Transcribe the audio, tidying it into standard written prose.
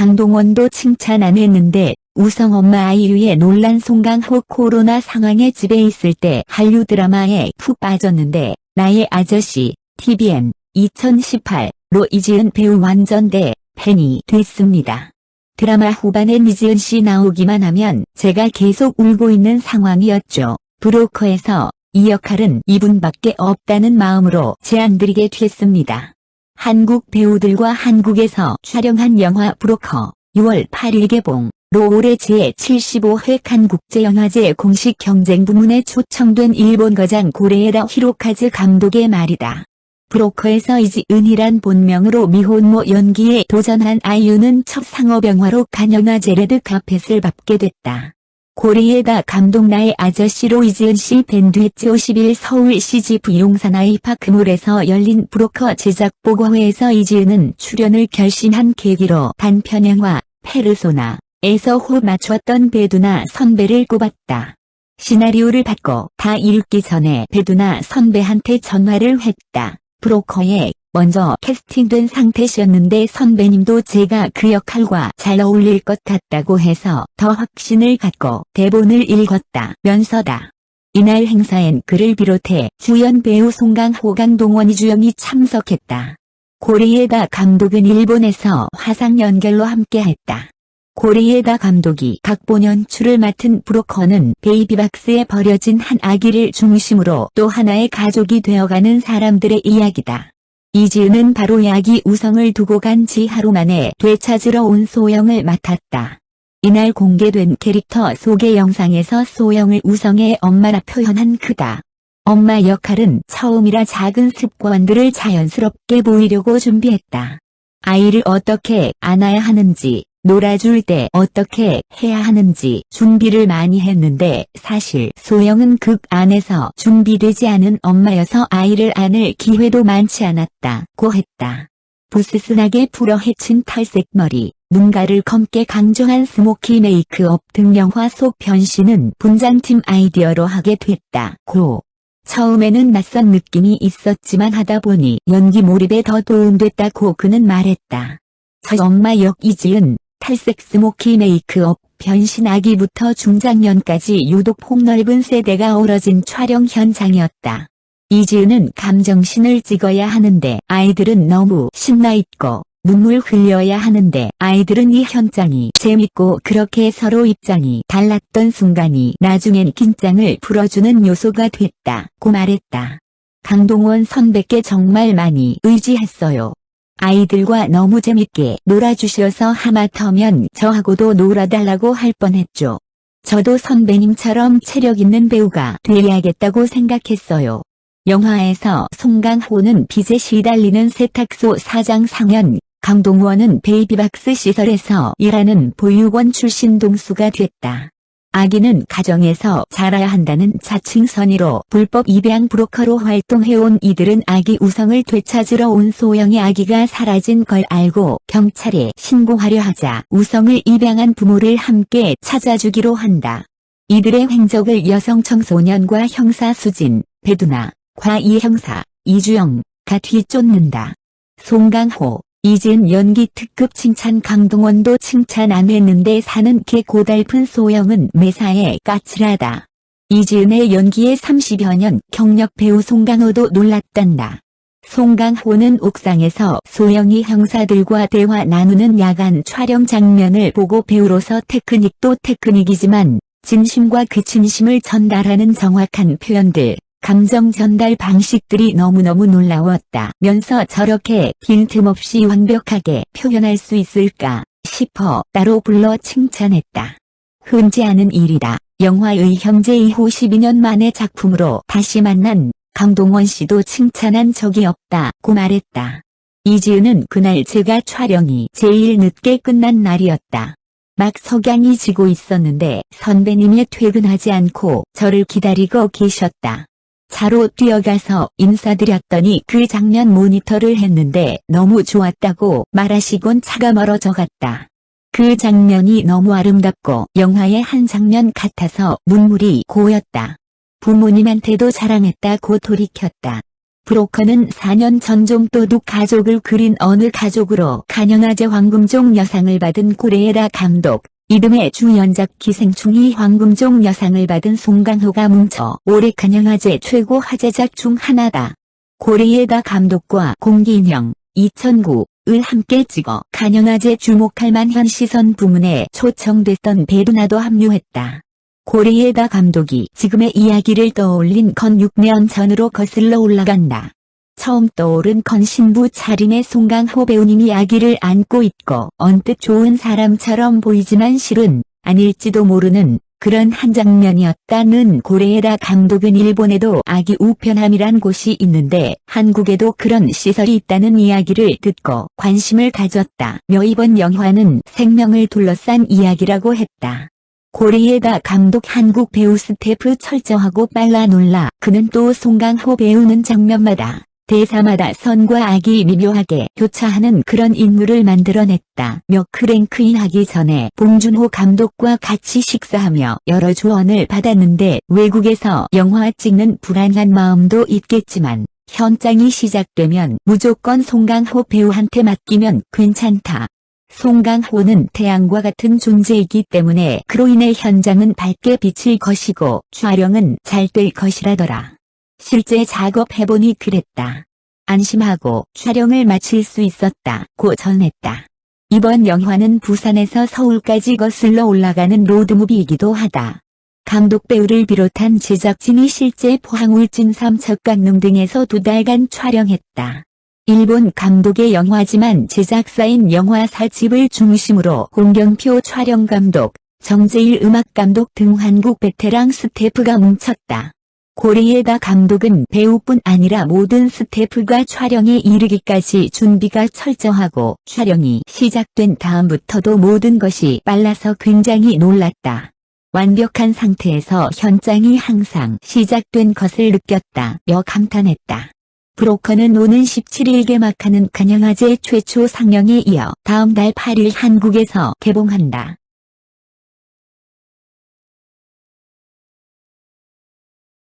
강동원도 칭찬 안 했는데 우성 엄마 아이유의 논란. 송강호 코로나 상황에 집에 있을 때 한류 드라마에 푹 빠졌는데 나의 아저씨, TVN, 2018로 이지은 배우 완전 팬이 됐습니다. 드라마 후반엔 이지은 씨 나오기만 하면 제가 계속 울고 있는 상황이었죠. 브로커에서 이 역할은 이분밖에 없다는 마음으로 제안드리게 됐습니다. 한국 배우들과 한국에서 촬영한 영화 브로커 6월 8일 개봉. 로 올해 제75회 칸국제영화제 공식 경쟁 부문에 초청된 일본 거장 고레에다 히로카즈 감독의 말이다. 브로커에서 이지은이란 본명으로 미혼모 연기에 도전한 아이유는 첫 상업영화로 칸영화제 레드카펫을 밟게 됐다. 고레에다 감독 나의 아저씨로 이지은 씨 밴드했지. 50일 서울 CGV 용산 아이파크몰에서 열린 브로커 제작 보고회에서 이지은은 출연을 결심한 계기로 단편영화 페르소나 에서 호흡 맞췄던 배두나 선배를 꼽았다. 시나리오를 받고 다 읽기 전에 배두나 선배한테 전화를 했다. 브로커에 먼저 캐스팅된 상태셨는데 선배님도 제가 그 역할과 잘 어울릴 것 같다고 해서 더 확신을 갖고 대본을 읽었다 면서다. 이날 행사엔 그를 비롯해 주연 배우 송강호, 강동원, 이주영이 참석했다. 고레에다 감독은 일본에서 화상 연결로 함께했다. 고레에다 감독이 각본 연출을 맡은 브로커는 베이비박스에 버려진 한 아기를 중심으로 또 하나의 가족이 되어가는 사람들의 이야기다. 이지은은 바로 아기 우성을 두고 간 지 하루 만에 되찾으러 온 소영을 맡았다. 이날 공개된 캐릭터 소개 영상에서 소영을 우성의 엄마라 표현한 그다. 엄마 역할은 처음이라 작은 습관들을 자연스럽게 보이려고 준비했다. 아이를 어떻게 안아야 하는지, 놀아줄 때 어떻게 해야 하는지 준비를 많이 했는데 사실 소영은 극 안에서 준비되지 않은 엄마여서 아이를 안을 기회도 많지 않았다고 했다. 부스스하게 풀어 헤친 탈색 머리, 눈가를 검게 강조한 스모키 메이크업 등 영화 속 변신은 분장팀 아이디어로 하게 됐다고. 처음에는 낯선 느낌이 있었지만 하다 보니 연기 몰입에 더 도움됐다고 그는 말했다. 저 엄마 역 이지은, 탈색 스모키 메이크업, 변신 아기부터 중장년까지 유독 폭넓은 세대가 어우러진 촬영 현장이었다. 이지은은 감정신을 찍어야 하는데 아이들은 너무 신나있고 눈물 흘려야 하는데 아이들은 이 현장이 재밌고 그렇게 서로 입장이 달랐던 순간이 나중엔 긴장을 풀어주는 요소가 됐다고 말했다. 강동원 선배께 정말 많이 의지했어요. 아이들과 너무 재밌게 놀아주셔서 하마터면 저하고도 놀아달라고 할 뻔했죠. 저도 선배님처럼 체력 있는 배우가 돼야겠다고 생각했어요. 영화에서 송강호는 빚에 시달리는 세탁소 사장 상현, 강동원은 베이비박스 시설에서 일하는 보육원 출신 동수가 됐다. 아기는 가정에서 자라야 한다는 자칭 선의로 불법 입양 브로커로 활동해온 이들은 아기 우성을 되찾으러 온 소영의 아기가 사라진 걸 알고 경찰에 신고하려 하자 우성을 입양한 부모를 함께 찾아주기로 한다. 이들의 행적을 여성 청소년과 형사 수진, 배두나, 과이 형사, 이주영가 뒤쫓는다. 송강호, 이지은 연기 특급 칭찬. 강동원도 칭찬 안 했는데 사는 게 고달픈 소영은 매사에 까칠하다. 이지은의 연기에 30여 년 경력 배우 송강호도 놀랐단다. 송강호는 옥상에서 소영이 형사들과 대화 나누는 야간 촬영 장면을 보고 배우로서 테크닉도 테크닉이지만 진심과 그 진심을 전달하는 정확한 표현들, 감정 전달 방식들이 너무너무 놀라웠다 면서 저렇게 빈틈없이 완벽하게 표현할 수 있을까 싶어 따로 불러 칭찬했다. 흔치 않은 일이다. 영화의 형제 이후 12년 만의 작품으로 다시 만난 강동원 씨도 칭찬한 적이 없다고 말했다. 이지은은 그날 제가 촬영이 제일 늦게 끝난 날이었다. 막 석양이 지고 있었는데 선배님이 퇴근하지 않고 저를 기다리고 계셨다. 차로 뛰어가서 인사드렸더니 그 장면 모니터를 했는데 너무 좋았다고 말하시곤 차가 멀어져 갔다. 그 장면이 너무 아름답고 영화의 한 장면 같아서 눈물이 고였다. 부모님한테도 자랑했다고 돌이켰다. 브로커는 4년 전 좀도둑 가족을 그린 어느 가족으로 간영화제 황금종 여상을 받은 고레에다 감독, 이듬해 주연작 기생충이 황금종 여상을 받은 송강호가 뭉쳐 올해 간영화제 최고 화제작 중 하나다. 고레에다 감독과 공기인형, 2009을 함께 찍어 간영화제 주목할 만한 시선 부문에 초청됐던 배두나도 합류했다. 고레에다 감독이 지금의 이야기를 떠올린 건 6년 전으로 거슬러 올라간다. 처음 떠오른 건 신부 차림의 송강호 배우님이 아기를 안고 있고 언뜻 좋은 사람처럼 보이지만 실은 아닐지도 모르는 그런 한 장면이었다는. 고레에다 감독은 일본에도 아기 우편함이란 곳이 있는데 한국에도 그런 시설이 있다는 이야기를 듣고 관심을 가졌다며 이번 영화는 생명을 둘러싼 이야기라고 했다. 고레에다 감독 한국 배우 스태프 철저하고 빨라 놀라. 그는 또 송강호 배우는 장면마다 대사마다 선과 악이 미묘하게 교차하는 그런 인물을 만들어냈다며 크랭크인하기 전에 봉준호 감독과 같이 식사하며 여러 조언을 받았는데 외국에서 영화 찍는 불안한 마음도 있겠지만 현장이 시작되면 무조건 송강호 배우한테 맡기면 괜찮다. 송강호는 태양과 같은 존재이기 때문에 그로 인해 현장은 밝게 비칠 것이고 촬영은 잘 될 것이라더라. 실제 작업해보니 그랬다. 안심하고 촬영을 마칠 수 있었다고 전했다. 이번 영화는 부산에서 서울까지 거슬러 올라가는 로드무비이기도 하다. 감독 배우를 비롯한 제작진이 실제 포항 울진 삼척강릉 등에서 2달간 촬영했다. 일본 감독의 영화지만 제작사인 영화사집을 중심으로 홍경표 촬영감독, 정재일 음악감독 등 한국 베테랑 스태프가 뭉쳤다. 고레에다 감독은 배우뿐 아니라 모든 스태프가 촬영에 이르기까지 준비가 철저하고 촬영이 시작된 다음부터도 모든 것이 빨라서 굉장히 놀랐다. 완벽한 상태에서 현장이 항상 시작된 것을 느꼈다며 감탄했다. 브로커는 오는 17일 개막하는 간영화제 최초 상영에 이어 다음 달 8일 한국에서 개봉한다.